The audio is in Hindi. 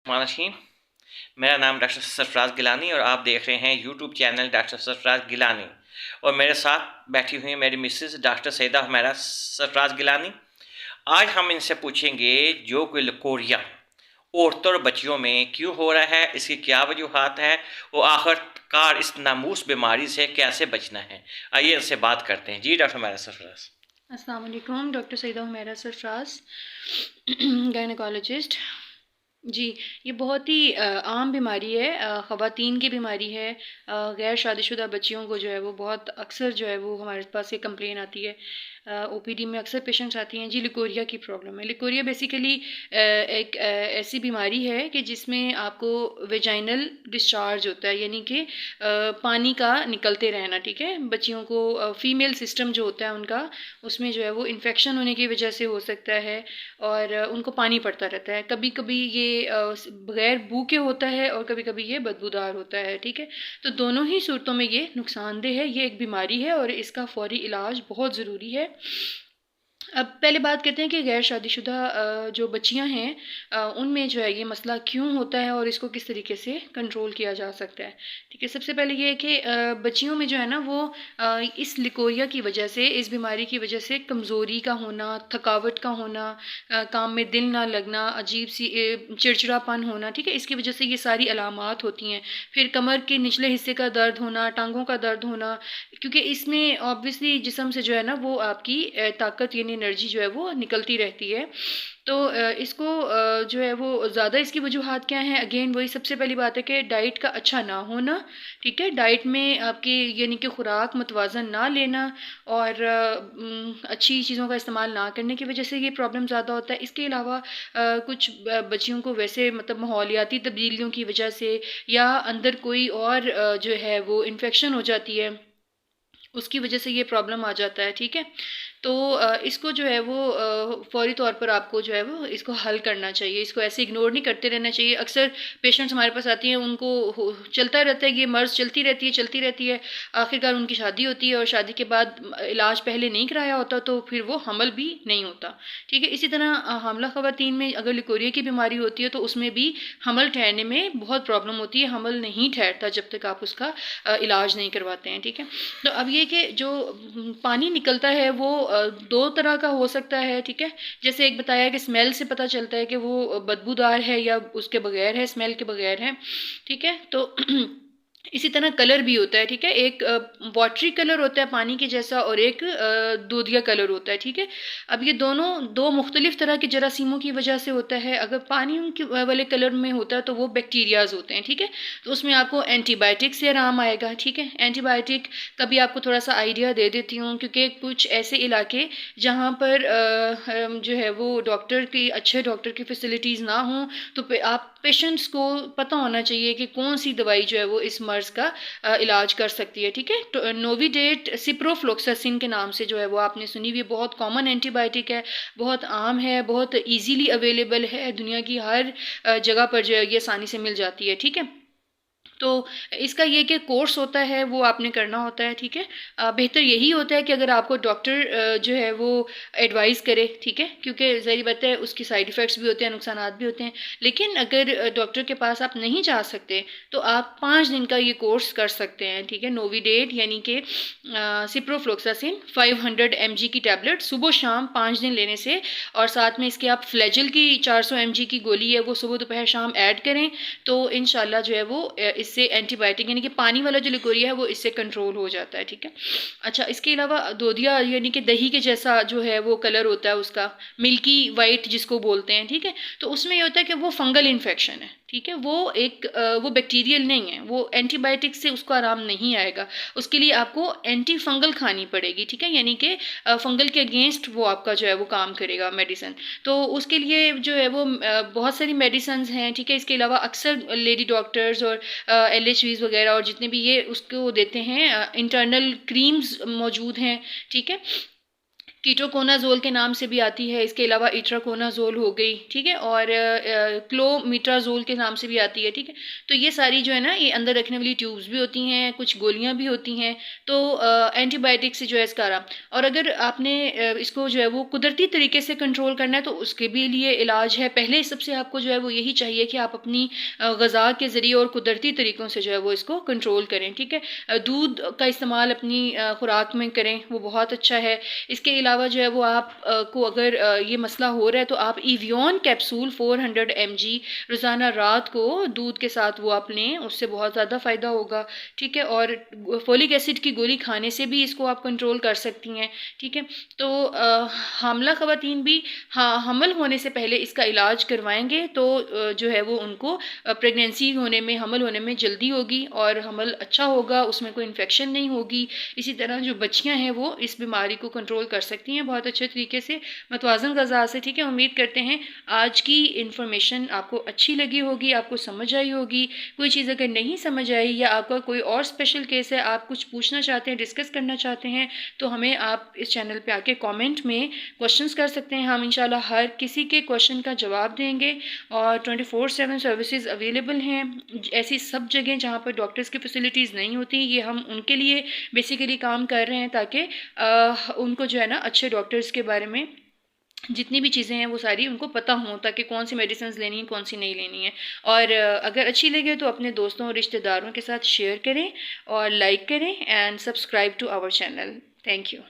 मानशीन, मेरा नाम डॉक्टर सरफराज गिलानी और आप देख रहे हैं YouTube channel doctor Sarfaraz Gilani. और मेरे साथ बैठी हुई मेरी मिसेस डॉक्टर सैदा हुमैरा सरफराज गिलानी। आज हम इनसे पूछेंगे जो कि लकोरिया औरतों और बच्चियों में क्यों हो रहा है, इसकी क्या वजूहत है और आखिरकार इस नामूस बीमारी से कैसे बचना है। आइए इनसे बात करते हैं। जी डॉक्टर हुमैरा सरफराज। अस्सलाम वालेकुम। Doctor Saeeda Humaira Sarfaraz, gynaecologist. जी, ये बहुत ही आम बीमारी है, ख़वातीन की बीमारी है। गैर शादीशुदा बच्चियों को जो है वो बहुत अक्सर जो है वो हमारे पास ये कंप्लेन आती है। ओपीडी में अक्सर पेशेंट्स आती हैं, जी लिकोरिया की प्रॉब्लम है। लिकोरिया बेसिकली एक ऐसी बीमारी है कि जिसमें आपको वेजाइनल डिस्चार्ज होता है, यानी कि पानी का निकलते रहना। ठीक है, बच्चियों को फीमेल सिस्टम जो होता है उनका, उसमें जो है वो इन्फेक्शन होने की वजह से हो सकता है और उनको पानी पड़ता रहता है। कभी कभी ये बगैर बू के होता है और कभी कभी ये बदबूदार होता है। ठीक है, तो दोनों ही सूरतों में ये नुकसानदेह है। ये एक बीमारी है और इसका फौरी इलाज बहुत ज़रूरी है। अब पहले बात करते हैं कि गैर शादीशुदा जो बच्चियां हैं उनमें जो है ये मसला क्यों होता है और इसको किस तरीके से कंट्रोल किया जा सकता है। ठीक है, सबसे पहले ये है कि बच्चियों में जो है ना वो इस लिकोरिया की वजह से, इस बीमारी की वजह से कमज़ोरी का होना, थकावट का होना, काम में दिल ना लगना, अजीब सी चिड़चिड़ापन होना। ठीक है, इसकी वजह से ये सारी अलामात होती हैं। फिर कमर के निचले हिस्से का दर्द होना, टांगों का दर्द होना, क्योंकि इसमें ऑब्वियसली जिस्म से जो है ना वो आपकी ताकत यानी एनर्जी जो है वो निकलती रहती है। तो इसको जो है वो ज़्यादा इसकी वजूहत क्या हैं, अगेन वही सबसे पहली बात है कि डाइट का अच्छा ना होना। ठीक है, डाइट में आपकी यानी कि खुराक मुतवाज़न ना लेना और अच्छी चीज़ों का इस्तेमाल ना करने की वजह से ये प्रॉब्लम ज़्यादा होता है। इसके अलावा कुछ बच्चियों को वैसे मतलब माहौलियाती तब्दीलियों की वजह से या अंदर कोई और जो है वो इन्फेक्शन हो जाती है, उसकी वजह से ये प्रॉब्लम आ जाता है। ठीक है, तो इसको जो है वो फ़ौरी तौर पर आपको जो है वो इसको हल करना चाहिए। इसको ऐसे इग्नोर नहीं करते रहना चाहिए। अक्सर पेशेंट्स हमारे पास आती हैं, उनको चलता रहता है, ये मर्ज़ चलती रहती है। आखिरकार उनकी शादी होती है और शादी के बाद इलाज पहले नहीं कराया होता तो फिर वो हमल भी नहीं होता। ठीक है, इसी तरह हामला ख़वातीन में अगर लिकोरिया की बीमारी होती है तो उसमें भी हमल ठहरने में बहुत प्रॉब्लम होती है। हमल नहीं ठहरता जब तक आप उसका इलाज नहीं करवाते हैं। ठीक है, तो अब ये कि जो पानी निकलता है वो दो तरह का हो सकता है। ठीक है, जैसे एक बताया कि स्मेल से पता चलता है कि वो बदबूदार है या उसके बगैर है, स्मेल के बगैर है। ठीक है, तो इसी तरह कलर भी होता है। ठीक है, एक वाटरी कलर होता है पानी के जैसा और एक दूधिया कलर होता है। ठीक है, अब ये दोनों दो मुख्तलिफ तरह के जरासीमों की वजह से होता है। अगर पानी के वाले कलर में होता है तो वो बैक्टीरियाज होते हैं। ठीक है, तो उसमें आपको एंटीबायोटिक से आराम आएगा। ठीक है, एंटीबायोटिक का भी आपको थोड़ा सा आइडिया दे देती हूँ, क्योंकि कुछ ऐसे इलाके जहाँ पर जो है वो अच्छे डॉक्टर की फैसिलिटीज़ ना हों, तो आप पेशेंट्स को पता होना चाहिए कि कौन सी दवाई जो है वो इस मर्ज़ का इलाज कर सकती है। ठीक है, तो नोविडेट सिप्रोफ्लोक्सासिन के नाम से जो है वो आपने सुनी हुई, बहुत कॉमन एंटीबायोटिक है, बहुत आम है, बहुत इजीली अवेलेबल है, दुनिया की हर जगह पर जो है ये आसानी से मिल जाती है। ठीक है, तो इसका ये कि कोर्स होता है वो आपने करना होता है। ठीक है, बेहतर यही होता है कि अगर आपको डॉक्टर जो है वो एडवाइस करे। ठीक है, क्योंकि ज़ाहिर बात है उसकी साइड इफ़ेक्ट्स भी होते हैं, नुकसानात भी होते हैं। लेकिन अगर डॉक्टर के पास आप नहीं जा सकते तो आप 5 दिन का ये कोर्स कर सकते हैं। ठीक है, नोविडेट यानी कि सिप्रोफ्लोक्सासिन 500 mg की टैबलेट सुबह शाम 5 दिन लेने से, और साथ में इसके आप फ्लैजिल की 400 mg की गोली है वो सुबह दोपहर शाम ऐड करें, तो इंशाल्लाह जो है वो इससे एंटीबायोटिक यानी कि पानी वाला जो लिकोरिया है वो इससे कंट्रोल हो जाता है। ठीक है, अच्छा, इसके अलावा दोधिया यानी कि दही के जैसा जो है वो कलर होता है उसका, मिल्की वाइट जिसको बोलते हैं। ठीक है, तो उसमें ये होता है कि वो फंगल इन्फेक्शन है। ठीक है, वो बैक्टीरियल नहीं है, वो एंटीबायोटिक से उसको आराम नहीं आएगा। उसके लिए आपको एंटी फंगल खानी पड़ेगी। ठीक है, यानी कि फंगल के अगेंस्ट वो आपका जो है वो काम करेगा मेडिसिन। तो उसके लिए जो है वो बहुत सारी मेडिसिन हैं। ठीक है, इसके अलावा अक्सर लेडी डॉक्टर्स और LHVs वगैरह और जितने भी ये उसको देते हैं, इंटरनल क्रीम्स मौजूद हैं। ठीक है, कीटोकोनाजोल के नाम से भी आती है, इसके अलावा इट्राकोनाजोल हो गई, ठीक है, और क्लोमिट्राजोल के नाम से भी आती है, ठीक है। तो ये सारी जो है ना, ये अंदर रखने वाली ट्यूब्स भी होती हैं, कुछ गोलियां भी होती हैं, तो एंटीबायोटिक से जो है इसका आराम। और अगर आपने इसको जो है वो कुदरती तरीके से कंट्रोल करना है तो उसके भी लिए इलाज है। पहले सबसे आपको जो है वो यही चाहिए कि आप अपनी ग़िज़ा के ज़रिए और कुदरती तरीक़ों से जो है वो इसको कंट्रोल करें, ठीक है। दूध का इस्तेमाल अपनी खुराक में करें, वो बहुत अच्छा है। इसके अलावा जो है वो आप को अगर ये मसला हो रहा है तो आप इवियन कैप्सूल 400 mg रोज़ाना रात को दूध के साथ वो आप लें, उससे बहुत ज़्यादा फ़ायदा होगा, ठीक है। और फोलिक एसिड की गोली खाने से भी इसको आप कंट्रोल कर सकती हैं, ठीक है। तो हामला ख़वातीन भी हमल होने से पहले इसका इलाज करवाएंगे तो जो है वो उनको प्रेगनेंसी होने में, हमल होने में जल्दी होगी और हमल अच्छा होगा, उसमें कोई इन्फेक्शन नहीं होगी। इसी तरह जो बच्चियां हैं वो इस बीमारी को कंट्रोल कर सकती हैं बहुत अच्छे तरीके से मतवाज़न ग़िज़ा से, ठीक है। उम्मीद करते हैं आज की इन्फॉर्मेशन आपको अच्छी लगी होगी, आपको समझ आई होगी। कोई चीज़ अगर नहीं समझ आई या आपका कोई और स्पेशल केस है, आप कुछ पूछना चाहते हैं, डिस्कस करना चाहते हैं, तो हमें आप इस चैनल पे आके कमेंट में क्वेश्चंस कर सकते हैं। हम इंशाल्लाह हर किसी के क्वेश्चन का जवाब देंगे और 24/7 सर्विसेज अवेलेबल हैं ऐसी सब जगह जहाँ पर डॉक्टर्स की फैसिलिटीज़ नहीं होती। ये हम उनके लिए बेसिकली काम कर रहे हैं ताकि उनको जो है ना अच्छे डॉक्टर्स के बारे में जितनी भी चीज़ें हैं वो सारी उनको पता हों, ताकि कौन सी मेडिसिन लेनी है, कौन सी नहीं लेनी है। और अगर अच्छी लगे तो अपने दोस्तों और रिश्तेदारों के साथ शेयर करें और लाइक करें and subscribe to our channel. Thank you.